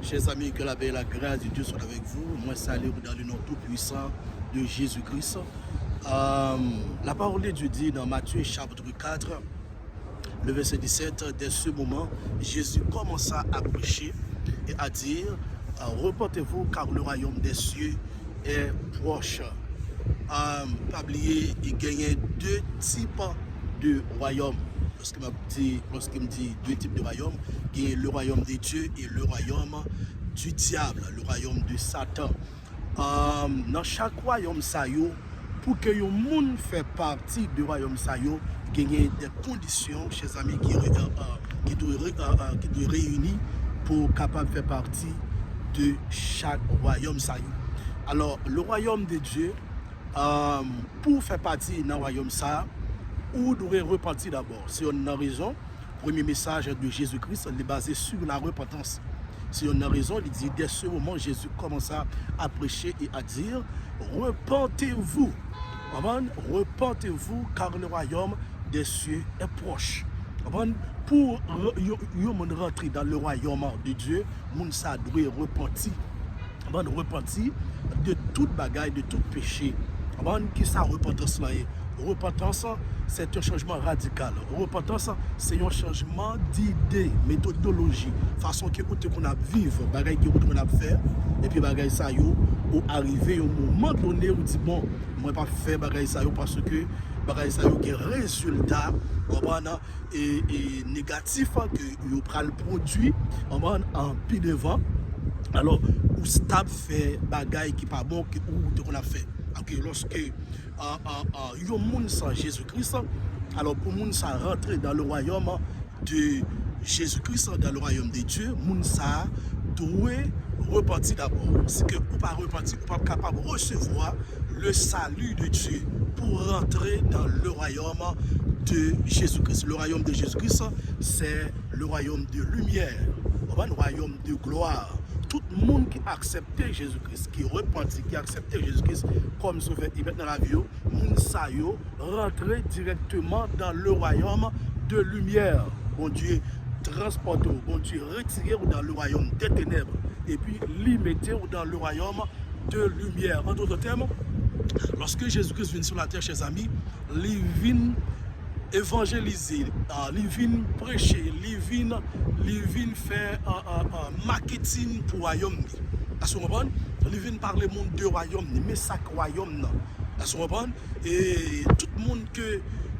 Chers amis, que la paix et la grâce de Dieu soient avec vous. Moi, salut dans le nom tout-puissant de Jésus-Christ. La parole de Dieu dit dans Matthieu chapitre 4, le verset 17, dès ce moment, Jésus commença à prêcher et à dire, reportez-vous car le royaume des cieux est proche. Pas oublier, il gagnait deux types de royaumes. Lorsqu'il me dit deux types de royaumes, il y a le royaume de Dieu et le royaume du diable, le royaume de Satan. Dans chaque royaume, pour que le monde fasse partie du royaume, il y a des conditions, chers amis, qui doivent réunir pour capable faire partie de chaque royaume. Alors, le royaume de Dieu, pour faire partie d'un royaume, ou devrait repentir d'abord. Si on a raison, le premier message de Jésus-Christ est basé sur la repentance. Si on a raison, il dit dès ce moment, Jésus commença à prêcher et à dire, repentez-vous. Repentez-vous car le royaume des cieux est proche. Pour rentrer dans le royaume de Dieu, moun sa doit repentir. Repentir de toute bagaille, de tout péché. Qui ça repentance là? Repentance, c'est un changement radical. Repentance, c'est un changement d'idée, méthodologie, façon que qu'on a vivre, bagaille que qu'on a faire, et puis bagaille ça yo, ou arriver au moment donné où dit bon, moi pas faire bagaille ça yo parce que bagaille ça yo qui résultat et négatif que yo pral produit en pile devant. Alors, ou stable fait bagaille qui pas bon que ou qu'on a fait. Okay, lorsque yon moun sans Jésus-Christ, alors pour moun sa rentrer dans le royaume de Jésus-Christ, dans le royaume de Dieu, moun sa doit repentir d'abord. C'est que ou pas repentir, ou pas capable de recevoir le salut de Dieu pour rentrer dans le royaume de Jésus-Christ. Le royaume de Jésus-Christ, c'est le royaume de lumière, le royaume de gloire. Tout le monde qui acceptait Jésus-Christ, qui repentit, qui acceptait Jésus-Christ comme sauveur et maintenant la vie, moun sa yo rentrer directement dans le royaume de lumière. Bon Dieu transporte, bon Dieu retire dans le royaume des ténèbres et puis l'y mettre dans le royaume de lumière. En d'autres termes, lorsque Jésus-Christ vient sur la terre, chers amis, il vient évangéliser, il vient prêcher, il vient faire marketing pour le royaume. Il vient parler monde de royaume, mais ça royaume. Et tout le monde que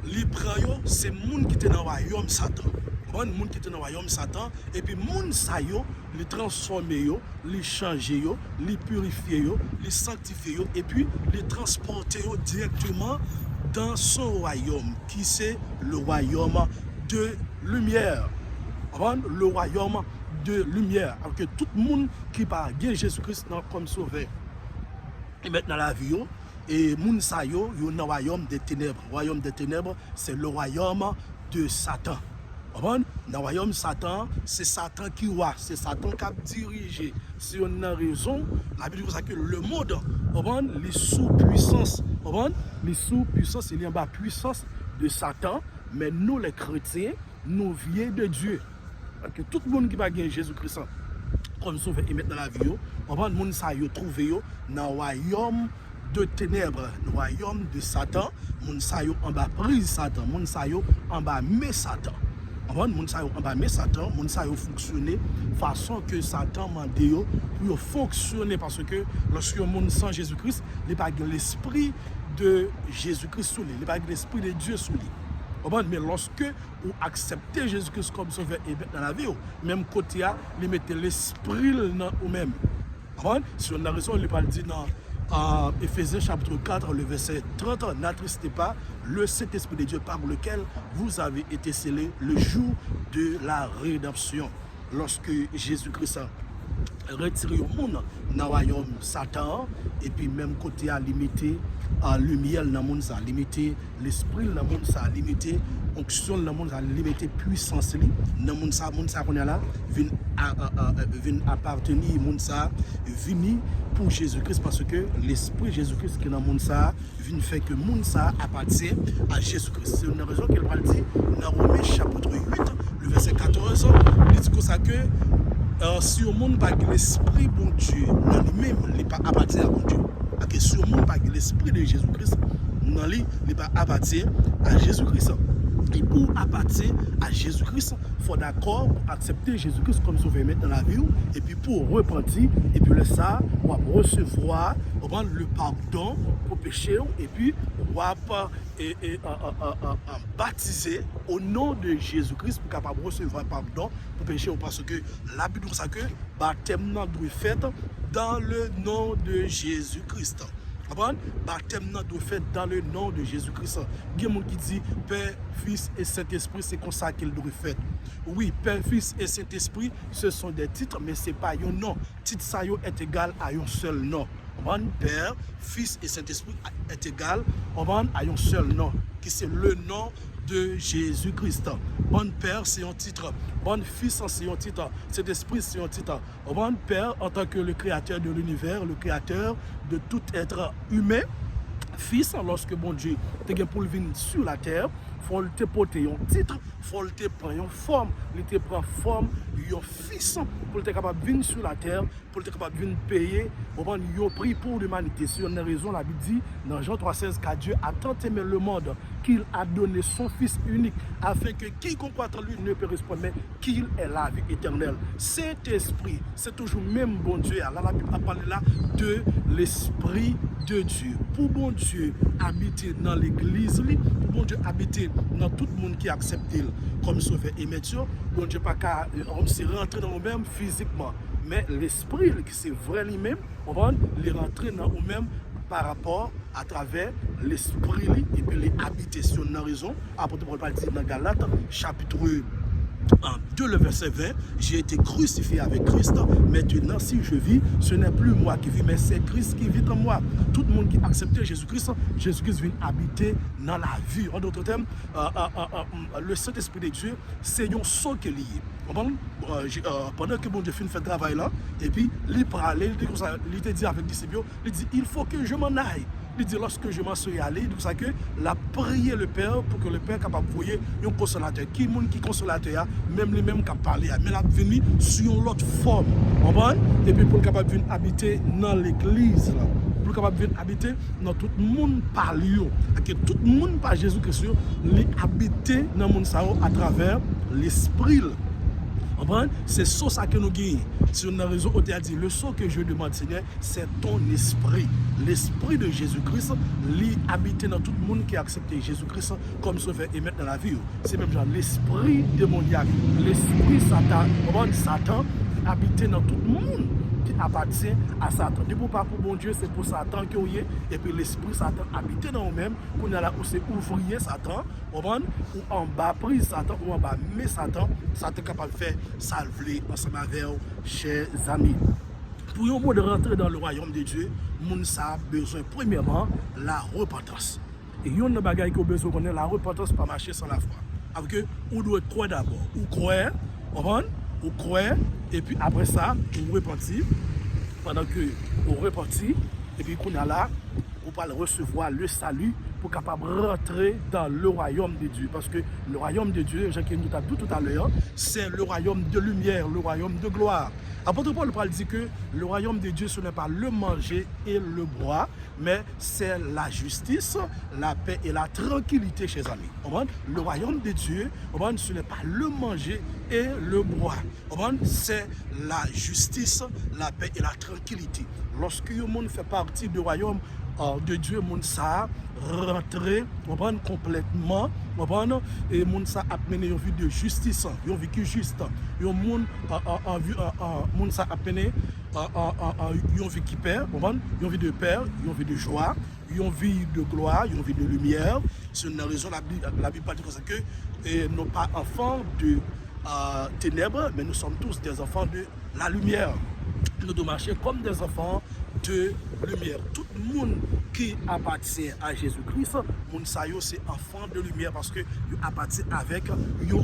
il prend, c'est le monde qui est dans le royaume Satan. Le monde qui est dans le royaume Satan, et puis le monde ça yo, les transformer, les changer, les purifier, les sanctifier, et puis les transporter directement dans son royaume, qui c'est le royaume de lumière. Le royaume de lumière. Alors que tout le monde qui parle de Jésus-Christ comme sauveur, et maintenant la vie, et moun sa yo, yo dans le royaume des ténèbres. Le royaume des ténèbres, c'est le royaume de Satan. Dans le royaume de Satan, c'est Satan qui roi, c'est Satan qui a dirigé. Si on a raison, la Bible dit que le monde, les sous-puissances, les sous-puissances, il y a une puissance de Satan, mais nous les chrétiens, nous viens de Dieu. Que tout le monde qui va gagner Jésus-Christ comme sauveur et mettre dans la vie, le monde ça yo trouvé dans le royaume de ténèbres, le royaume de Satan, le monde ça yo en bas prise Satan, le monde ça yo en bas met Satan. Moun sa yo en bas mais Satan, moun sa yo fonctionner façon que Satan mande yo pour fonctionner parce que lorsque moun sans Jésus-Christ, il pas l'esprit de Jésus-Christ sous lui, il pas l'esprit de Dieu sous lui. Mais lorsque vous acceptez Jésus-Christ comme sauveur et dans la vie, même côté là, il mettez l'esprit dans vous-même. Si on a raison, il pas dit dans Éphésiens chapitre 4, le verset 30, n'attristez pas le Saint-Esprit de Dieu par lequel vous avez été scellés le jour de la rédemption. Lorsque Jésus-Christ a retiré au monde dans le royaume Satan, et puis même côté à limiter la lumière dans le monde, ça a limité l'esprit dans le monde, ça a limité onction dans le monde, ça a limité puissance dans le monde, ça qu'on est là, vient appartenir au monde, ça vient pour Jésus-Christ parce que l'esprit Jésus-Christ qui est dans le monde, ça vient faire que le monde, ça appartient à Jésus-Christ. C'est une raison qu'elle va dire dans Romains chapitre 8, le verset 14, il dit comme ça que si le monde n'a pas l'esprit bon Dieu, dans lui-même, il n'est pas appartient à bon Dieu. Si le monde n'a pas l'esprit de Jésus-Christ, dans lui, il n'est pas appartient à Jésus-Christ. Et pour appartenir à Jésus-Christ, il faut d'accord pour accepter Jésus-Christ comme sauveur dans la vie. Et puis pour repentir, et puis le ça, on va recevoir le pardon pour péché. Et puis on va baptiser au nom de Jésus-Christ pour capable recevoir pardon pour péché. Parce que la Bible dit que le baptême doit être fait dans le nom de Jésus-Christ. Le baptême doit être fait dans le nom de Jésus-Christ. Il y a des gens qui disent Père, Fils et Saint-Esprit, c'est comme ça qu'il doit être fait. Oui, Père, Fils et Saint-Esprit, ce sont des titres, mais ce n'est pas un nom. Titre ça est égal à un seul nom. Père, Fils et Saint-Esprit est égal à un seul nom, qui c'est le nom de Jésus-Christ. Bon Père, c'est un titre. Bon Fils, c'est un titre. Cet esprit, c'est un titre. Bon Père, en tant que le créateur de l'univers, le créateur de tout être humain. Fils, lorsque bon Dieu te pour venir sur la terre, il faut te porter un titre, il faut te prendre une forme, il te prend forme, un fils, pour être capable de venir sur la terre, pour être capable de venir payer, un prix pour l'humanité. Si on a raison, la Bible dit dans Jean 3,16 qu'à Dieu a tant aimé le monde qu'il a donné son Fils unique, afin que quiconque croit en lui ne périsse pas, mais qu'il ait la vie éternelle. Cet esprit, c'est toujours même bon Dieu. Là, la Bible a parlé là de l'esprit de Dieu. Pour bon Dieu habiter dans l'église, pour bon Dieu habiter dans tout le monde qui accepte comme sauveur et maître, bon Dieu pas qu'à rentrer dans nous-mêmes physiquement, mais l'esprit qui c'est vrai lui-même, on va les rentrer dans nous-mêmes par rapport à travers l'esprit et puis les habiter sur une raison. Apôtre Paul dit dans Galates chapitre 2, le verset 20, j'ai été crucifié avec Christ, maintenant si je vis, ce n'est plus moi qui vis, mais c'est Christ qui vit en moi. Tout le monde qui accepte Jésus-Christ, Jésus-Christ vient habiter dans la vie. En d'autres termes, le Saint-Esprit de Dieu, c'est un saut qui est lié. Pendant que bon Dieu fait le travail là, et puis il parlait, il te dit avec les disciples, il dit il faut que je m'en aille. Il dit lorsque je m'en suis allé, il dit que la prier le Père pour que le Père soit capable de voyer un consolateur. Qui est qui consolateur, même lui-même qui a parlé, mais il a venu sur une autre forme. Et puis pour capable de venir habiter dans l'église, pour capable de venir habiter dans tout le monde par lui. Que tout le monde par Jésus-Christ, il habiter dans le monde à travers l'esprit. C'est ça que nous gagnons. Si on a raison, on a dit, le saut que je demande, Seigneur, c'est ton esprit. L'esprit de Jésus-Christ, lui habiter dans tout le monde qui a accepté Jésus-Christ comme sauveur et maître dans la vie. C'est même genre l'esprit démoniaque, l'esprit Satan, habiter dans tout le monde qui appartient à Satan. Du coup, pas pour bon Dieu, c'est pour Satan que vous y est. Et puis l'esprit Satan habite dans nous-mêmes. Qu'on a là où c'est ouvrier Satan, ou en bas prise Satan, ou en bas mais Satan. Satan est capable de faire salver ensemble avec vous, chers amis. Pour un mot de rentrer dans le royaume de Dieu, moun a besoin premièrement la repentance. Et il y a une bagaille qui a besoin de connaître la repentance pas marcher sans la foi. Avec que on doit croire d'abord. Ou croire, ou croire, et puis après ça, on repentit. Pendant que on repentit, et puis qu'on a là, on va recevoir le salut pour capable rentrer dans le royaume de Dieu. Parce que le royaume de Dieu, Jacques nous a dit tout à l'heure, c'est le royaume de lumière, le royaume de gloire. Apôtre Paul dit que le royaume de Dieu, ce n'est pas le manger et le boire, mais c'est la justice, la paix et la tranquillité, chers amis. Le royaume de Dieu, ce n'est pas le manger et le boire. C'est la justice, la paix et la tranquillité. Lorsque le monde fait partie du royaume de Dieu, monde ça rentrer complètement, et monde ça a mené une vie de justice, une vie qui est juste, un monde ça a mené une vie qui perd, une vie de paix, une vie de joie, une vie de gloire, une vie de lumière. C'est une raison la Bible dit que nous pas enfants de ténèbres, mais nous sommes tous des enfants de la lumière. Nous devons marcher comme des enfants de lumière. Tout le monde qui appartient à Jésus-Christ, c'est enfant de lumière parce que il appartient avec un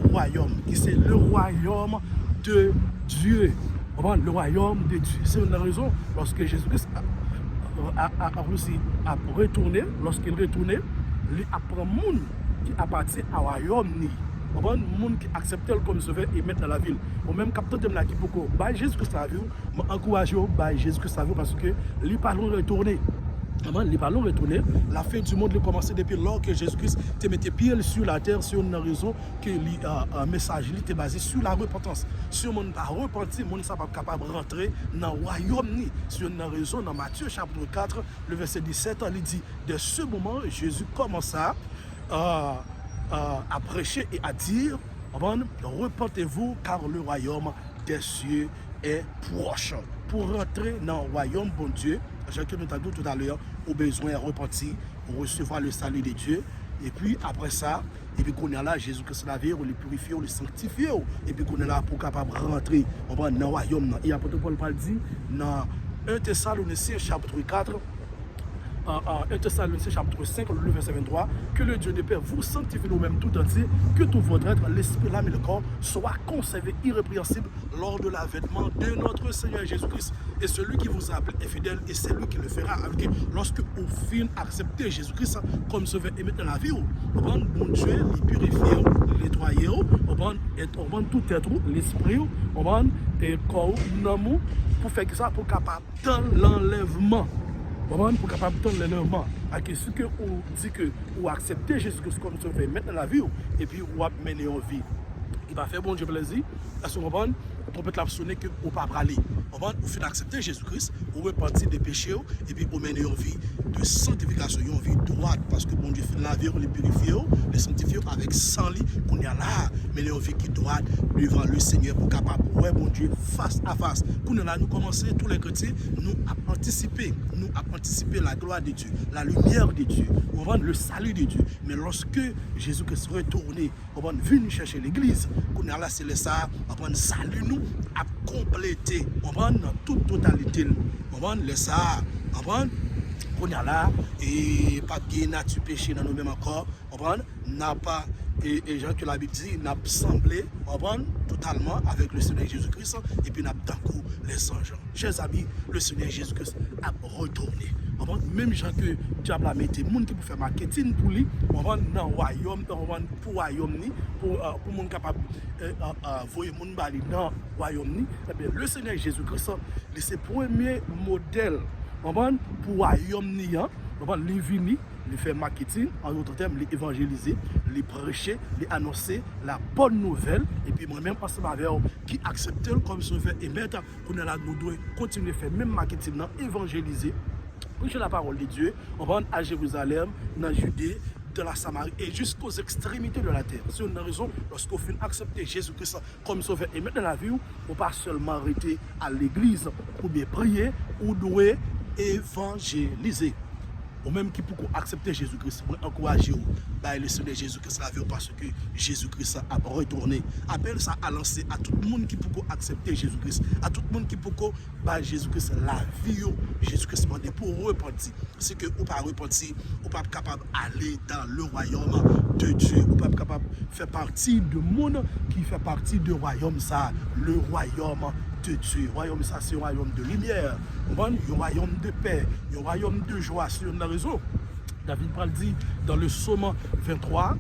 royaume qui c'est le royaume de Dieu. Le royaume de Dieu. C'est une raison lorsque Jésus-Christ a retourné, lorsqu'il retournait, il apprend le monde qui appartient au royaume. Le monde qui accepte comme sauveur et mettre dans la ville. Ou même capteur de la qui beaucoup. Jésus-Christ la vie, encouragez Jésus-Christ la vie parce que les parlons retourner. Les ballons retournés, la fin du monde a commencé depuis lors que Jésus-Christ te mettait pied sur la terre sur une raison que le message était basé sur la repentance. Si on n'a pas repenti, on n'est pas capable de rentrer dans le royaume. Sur une raison, dans Matthieu chapitre 4, le verset 17, il dit, de ce moment, Jésus commença à prêcher et à dire, repentez-vous car le royaume des cieux est proche. Pour rentrer dans le royaume, bon Dieu, Jacques nous a dit tout à l'heure, au besoin de repentir pour recevoir le salut de Dieu. Et puis après ça, et puis qu'on est là, Jésus-Christ la vie, on le purifie, on le sanctifie. Et puis qu'on est là pour capable rentrer dans le royaume. Et apôtre Paul dit dans 1 Thessaloniciens chapitre 4, 1 Thessaloniciens chapitre 5, le verset 23, que le Dieu de paix vous sanctifie nous-mêmes tout entier, que tout votre être, l'esprit, l'âme et le corps soient conservés irrépréhensibles lors de l'avènement de notre Seigneur Jésus-Christ. Et celui qui vous appelle est fidèle et c'est lui qui le fera. Lorsque vous finissez accepter Jésus-Christ comme sauveur et mettre dans la vie, on prend bon Dieu, les purifier, les nettoyer, on prend tout être, l'esprit, on prend le corps, l'amour, pour faire ça, pour capable dans l'enlèvement. Pour capable de l'enlèvement. Ce que vous dit que vous acceptez Jésus-Christ comme sauveur, mettre dans la vie, et puis vous mener en vie. Il va faire bon Dieu plaisir. À ce moment, on peut sonner que vous ne pas aller. Vous finissez accepter Jésus-Christ, vous repartir des péchés, et puis vous menez en vie de sanctification, une vie droite, parce que bon Dieu fait la vie, on les purifie, les sanctifier avec 100 lits, qu'on est là, mener en vie qui droite devant le Seigneur pour capable, ouais, bon Dieu, face à face. Qu'on est là, nous commençons tous les chrétiens, nous anticiper la gloire de Dieu, la lumière de Dieu, on va le salut de Dieu. Mais lorsque Jésus-Christ retourné, on va venir chercher l'église, qu'on est là, c'est le ça, on va salut nous, à compléter, on va dans toute totalité, on va le ça, on va on est là et pas de nature péché dans nous-mêmes encore, on n'a pas et Jean que la Bible dit n'a semblé totalement avec le Seigneur Jésus-Christ et puis n'a d'un coup les anges. Chers amis, le Seigneur Jésus-Christ a retourné. Même gens que diable a mis des gens qui pour faire marketing pour lui, on va dans le royaume, pour royaume pour monde capable voyer monde bali dans le royaume. Le Seigneur Jésus-Christ c'est le premier modèle pour royaume les venir, les faire marketing, en d'autres termes, les évangéliser, les prêcher, les annoncer la bonne nouvelle. Et puis moi-même, ensemble avec eux, qui acceptent comme sauveur et maître, pour nous devons continuer à faire même marketing, évangéliser, prêcher la parole de Dieu, on va à Jérusalem, dans la Judée, dans la Samarie et jusqu'aux extrémités de la terre. C'est une raison, lorsqu'on finit accepter Jésus-Christ comme sauveur et maître dans la vie, on ne pas seulement arrêter à l'église pour bien prier, ou doit évangéliser. Ou même qui pour accepter Jésus-Christ, pour encourager le Seigneur Jésus-Christ la vie parce que Jésus-Christ a retourné. Appelle ça à lancer à tout le monde qui pour accepter Jésus-Christ, à tout le monde qui pour Jésus-Christ la vie, Jésus-Christ demande pour repentir. C'est que vous pas repentir, vous pas capable d'aller dans le royaume de Dieu, vous pas capable de faire partie du monde qui fait partie du royaume ça, le royaume de Dieu. Royaume ça c'est un royaume de lumière, un royaume de paix, un royaume de joie. C'est une raison. David parle dit dans le psaume 23,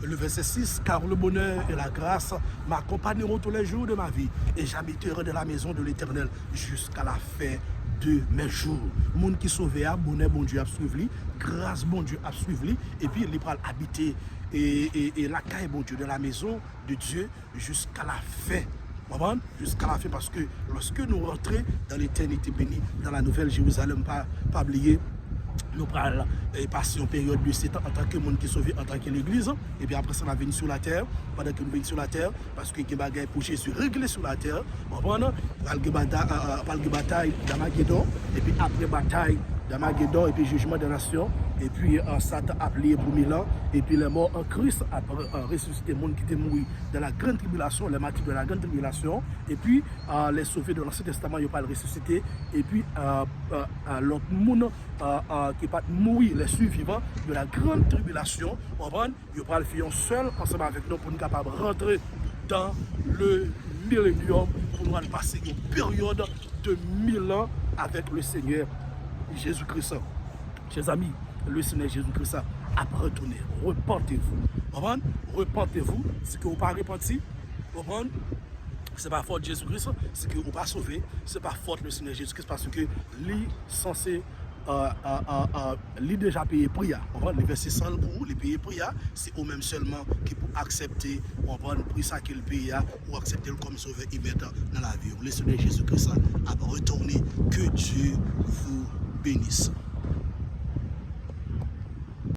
le verset 6, car le bonheur et la grâce m'accompagneront tous les jours de ma vie et j'habiterai dans la maison de l'Éternel jusqu'à la fin de mes jours. Monde qui sauvé à bonheur bon Dieu a suivi, grâce bon Dieu a suivi et puis il va habiter et la caille bon Dieu de la maison de Dieu jusqu'à la fin. Jusqu'à la fin, parce que lorsque nous rentrons dans l'éternité bénie, dans la nouvelle Jérusalem, pas oublier, nous parlons et passer une période de 7 ans en tant que monde qui est sauvé, en tant que l'église, et puis après ça, on va venir sur la terre, pendant que nous venons sur la terre, parce que les bagages pour Jésus réglés sur la terre, on va la bataille d'Armageddon, et puis après bataille d'Armageddon, et puis jugement des nations, et puis Satan a plié pour 1000 ans, et puis les morts en Christ a ressuscité le monde qui était mort dans la grande tribulation, les martyrs de la grande tribulation, et puis les sauvés de l'Ancien Testament, ils n'ont pas ressuscité, et puis l'autre monde qui n'est pas mourir, les survivants de la grande tribulation, ils n'ont pas le faire seul, ensemble avec nous, pour nous capables de rentrer dans le millénium, pour nous passer une période de 1000 ans avec le Seigneur Jésus-Christ. Chers amis, le Seigneur Jésus-Christ a retourné. Reportez-vous. Repentez-vous, c'est que vous pas repenti. C'est pas faute de Jésus-Christ, c'est que vous pas sauvé, c'est pas faute le Seigneur Jésus-Christ parce que lui censé lui déjà payé prix. Les versets 100 pour vous, les payer prix, c'est eux-mêmes seulement qui pour accepter le prix ça qu'il paye ou accepter le comme sauveur immédiat dans la vie. Le Seigneur Jésus-Christ a retourné. Que Dieu vous bénisse.